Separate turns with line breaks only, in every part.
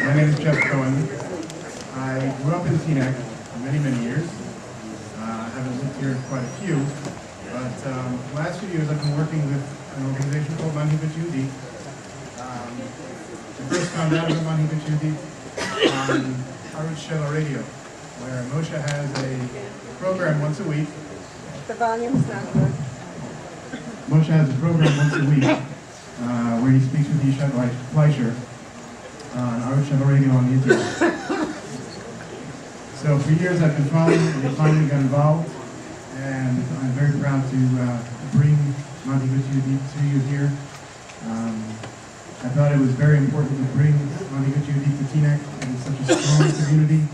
My name is Cohen. I grew up in Teaneck for many, many years. I haven't lived here quite a few, but the last few years I've been working with an organization called Manhivut Yehudi. I first found out about Manhivut Yehudi on Arutz Sheva Radio, where Moshe has a program once a week.
The volume's not good.
Moshe has a program once a week where he speaks with Yeshurun Fleischer on Arutz Sheva Radio on the internet. So for years I've been following, and I finally got involved, and I'm very proud to bring Manhivut Yehudi to you here. I thought it was very important to bring Manhivut Yehudi to Teaneck. It's such a strong community.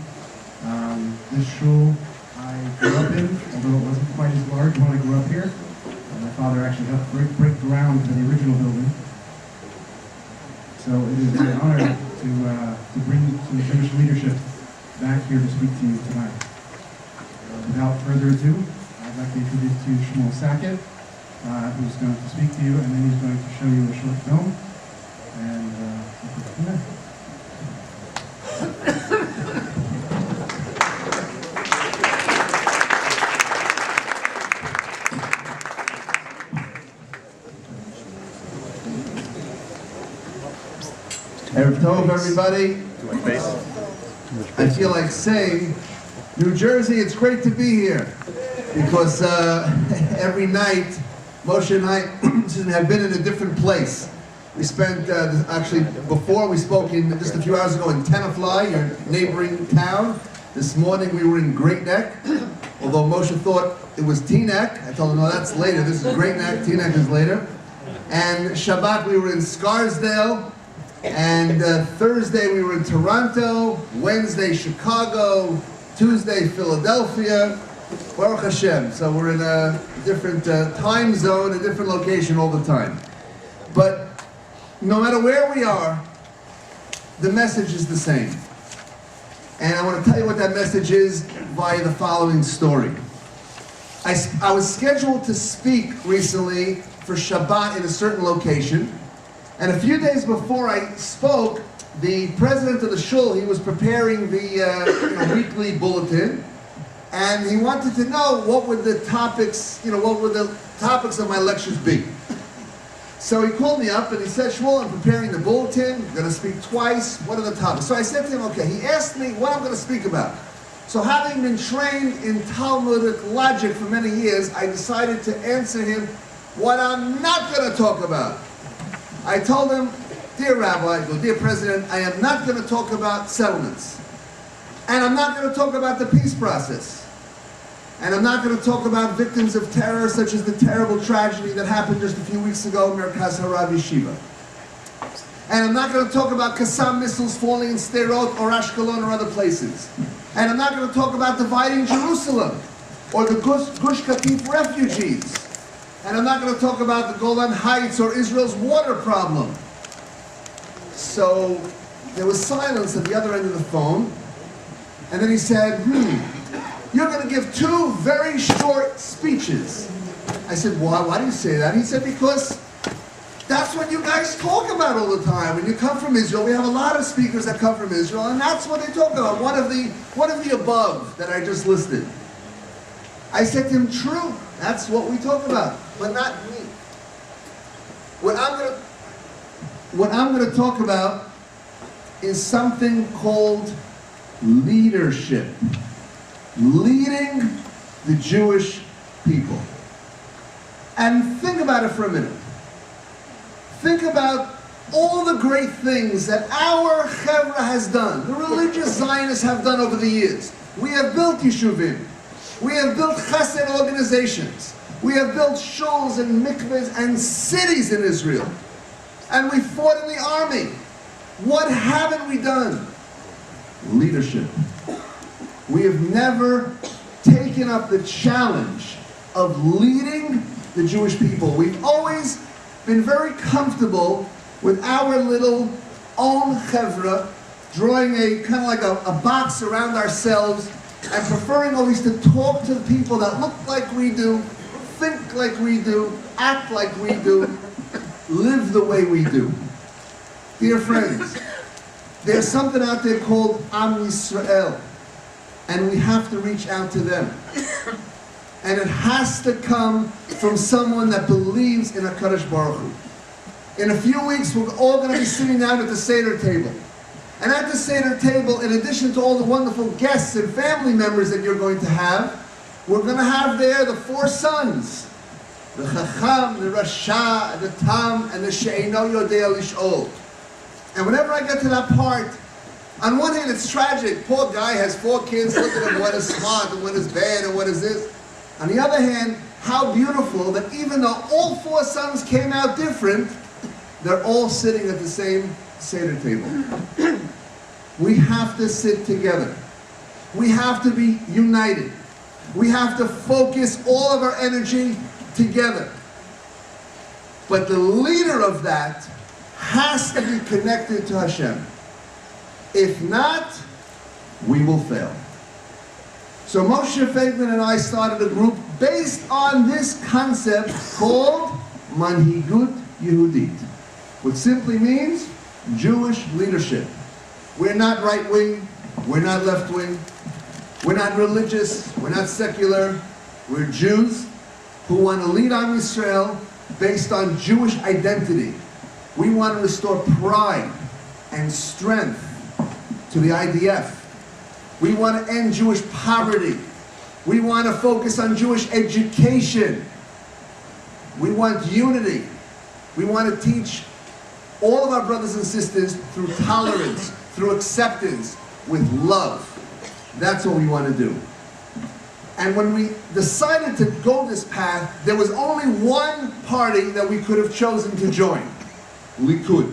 This shul I grew up in, although it wasn't quite as large when I grew up here. My father actually helped break ground for the original building. So it is my honor to bring some Jewish leadership back here to speak to you tonight. Without further ado, I'd like to introduce to you Shmuel Sackett, who's going to speak to you, and then he's going to show you a short film. And we'll go from there.
Erev Tov, everybody. I feel like saying, New Jersey, it's great to be here. Because every night, Moshe and I have been in a different place. We spent, actually, before we spoke just a few hours ago in Teaneck, your neighboring town. This morning we were in Great Neck. Although Moshe thought it was Teaneck. I told him, no, that's later. This is Great Neck. Teaneck is later. And Shabbat we were in Scarsdale. And Thursday we were in Toronto, Wednesday Chicago, Tuesday Philadelphia, Baruch Hashem. So we're in a different time zone, a different location all the time. But no matter where we are, the message is the same. And I want to tell you what that message is via the following story. I was scheduled to speak recently for Shabbat in a certain location. And a few days before I spoke, the president of the shul, he was preparing the weekly bulletin, and he wanted to know what would the topics, of my lectures be. So he called me up and he said, Shmuel, I'm preparing the bulletin, I'm going to speak twice, what are the topics? So I said to him, okay, he asked me what I'm going to speak about. So having been trained in Talmudic logic for many years, I decided to answer him what I'm not going to talk about. I told him, dear Rabbi, dear President, I am not going to talk about settlements. And I'm not going to talk about the peace process. And I'm not going to talk about victims of terror, such as the terrible tragedy that happened just a few weeks ago in Merkaz Harav Yeshiva. And I'm not going to talk about Qassam missiles falling in Sderot or Ashkelon or other places. And I'm not going to talk about dividing Jerusalem or the Gush Katif refugees. And I'm not going to talk about the Golan Heights or Israel's water problem. So there was silence at the other end of the phone. And then he said, you're going to give two very short speeches. I said, why do you say that? He said, because that's what you guys talk about all the time. When you come from Israel, we have a lot of speakers that come from Israel, and that's what they talk about. One of the above that I just listed. I said to him, true, that's what we talk about, but not me. What I'm going to talk about is something called leadership. Leading the Jewish people. And think about it for a minute. Think about all the great things that our Chevra has done, the religious Zionists have done over the years. We have built yeshuvim. We have built chesed organizations. We have built shuls and mikvahs and cities in Israel. And we fought in the army. What haven't we done? Leadership. We have never taken up the challenge of leading the Jewish people. We've always been very comfortable with our little own chevra, drawing a kind of like a box around ourselves, and preferring always to talk to the people that look like we do, think like we do, act like we do, live the way we do. Dear friends, There's something out there called Am Yisrael, and we have to reach out to them. And it has to come from someone that believes in HaKadosh Baruch Hu. In a few weeks, we're all going to be sitting down at the Seder table. And at the Seder table, in addition to all the wonderful guests and family members that you're going to have, we're going to have there the four sons. The Chacham, the Rasha, the Tam, and the She'eino Yodea Lish'ol. And whenever I get to that part, on one hand it's tragic. Poor guy has 4 kids, look at him, what is smart and what is bad and what is this. On the other hand, how beautiful that even though all 4 sons came out different, they're all sitting at the same Seder table. We have to sit together. We have to be united. We have to focus all of our energy together. But the leader of that has to be connected to Hashem. If not, we will fail. So Moshe, Feiglin, and I started a group based on this concept called Manhigut Yehudit, which simply means Jewish leadership. We're not right-wing, we're not left-wing, we're not religious, we're not secular. We're Jews who want to lead Am Yisrael based on Jewish identity. We want to restore pride and strength to the IDF. We want to end Jewish poverty. We want to focus on Jewish education. We want unity. We want to teach all of our brothers and sisters through tolerance, through acceptance, with love. That's what we want to do. And when we decided to go this path, there was only one party that we could have chosen to join. Likud.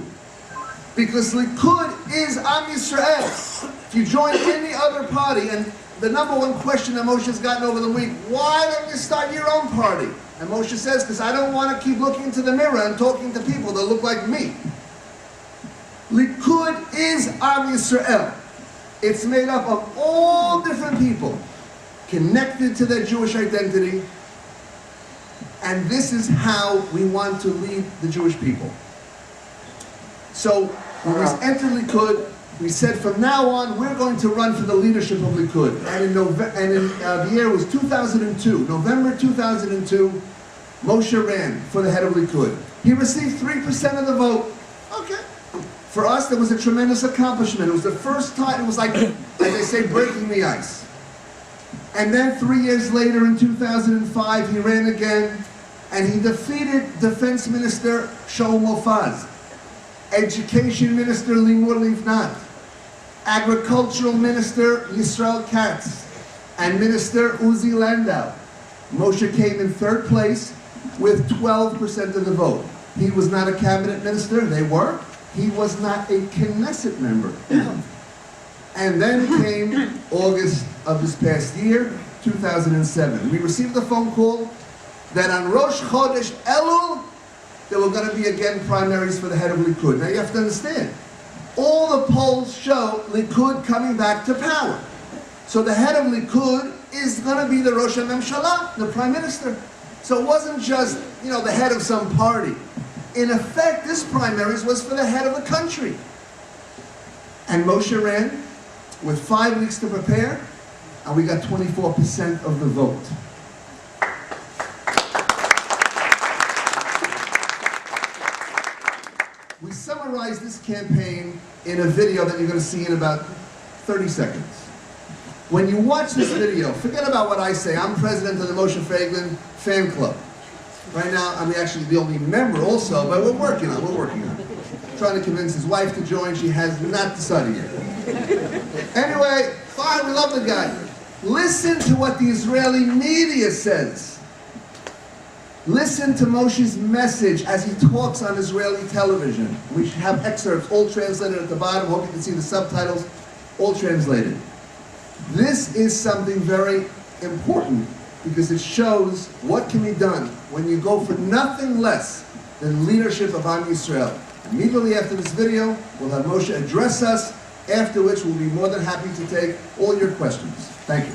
Because Likud is Am Yisrael. If you join any other party, and the number one question that Moshe has gotten over the week, why don't you start your own party? And Moshe says, because I don't want to keep looking into the mirror and talking to people that look like me. Likud is Am Yisrael. It's made up of all different people connected to their Jewish identity, and this is how we want to lead the Jewish people. So when we entered Likud, we said from now on we're going to run for the leadership of Likud. And the year was 2002, November 2002, Moshe ran for the head of Likud. He received 3% of the vote. Okay. For us, that was a tremendous accomplishment. It was the first time, it was like they say, breaking the ice. And then 3 years later, in 2005, he ran again, and he defeated Defense Minister Shaul Mofaz, Education Minister Limor Livnat, Agricultural Minister Yisrael Katz, and Minister Uzi Landau. Moshe came in 3rd place with 12% of the vote. He was not a cabinet minister, they were. He was not a Knesset member. And then came August of this past year, 2007. We received a phone call that on Rosh Chodesh Elul, there were going to be again primaries for the head of Likud. Now you have to understand, all the polls show Likud coming back to power. So the head of Likud is going to be the Rosh HaMemshalah, the Prime Minister. So it wasn't just, the head of some party. In effect, this primaries was for the head of the country. And Moshe ran with 5 weeks to prepare, and we got 24% of the vote. We summarized this campaign in a video that you're going to see in about 30 seconds. When you watch this video, forget about what I say. I'm president of the Moshe Feiglin fan club. Right now, I'm actually the only member also, but we're working on it. Trying to convince his wife to join. She has not decided yet. Anyway, fine, we love the guy. Listen to what the Israeli media says. Listen to Moshe's message as he talks on Israeli television. We should have excerpts, all translated at the bottom. Hope you can see the subtitles, all translated. This is something very important because it shows what can be done when you go for nothing less than leadership of Am Yisrael. Immediately after this video, we'll have Moshe address us, after which we'll be more than happy to take all your questions. Thank you.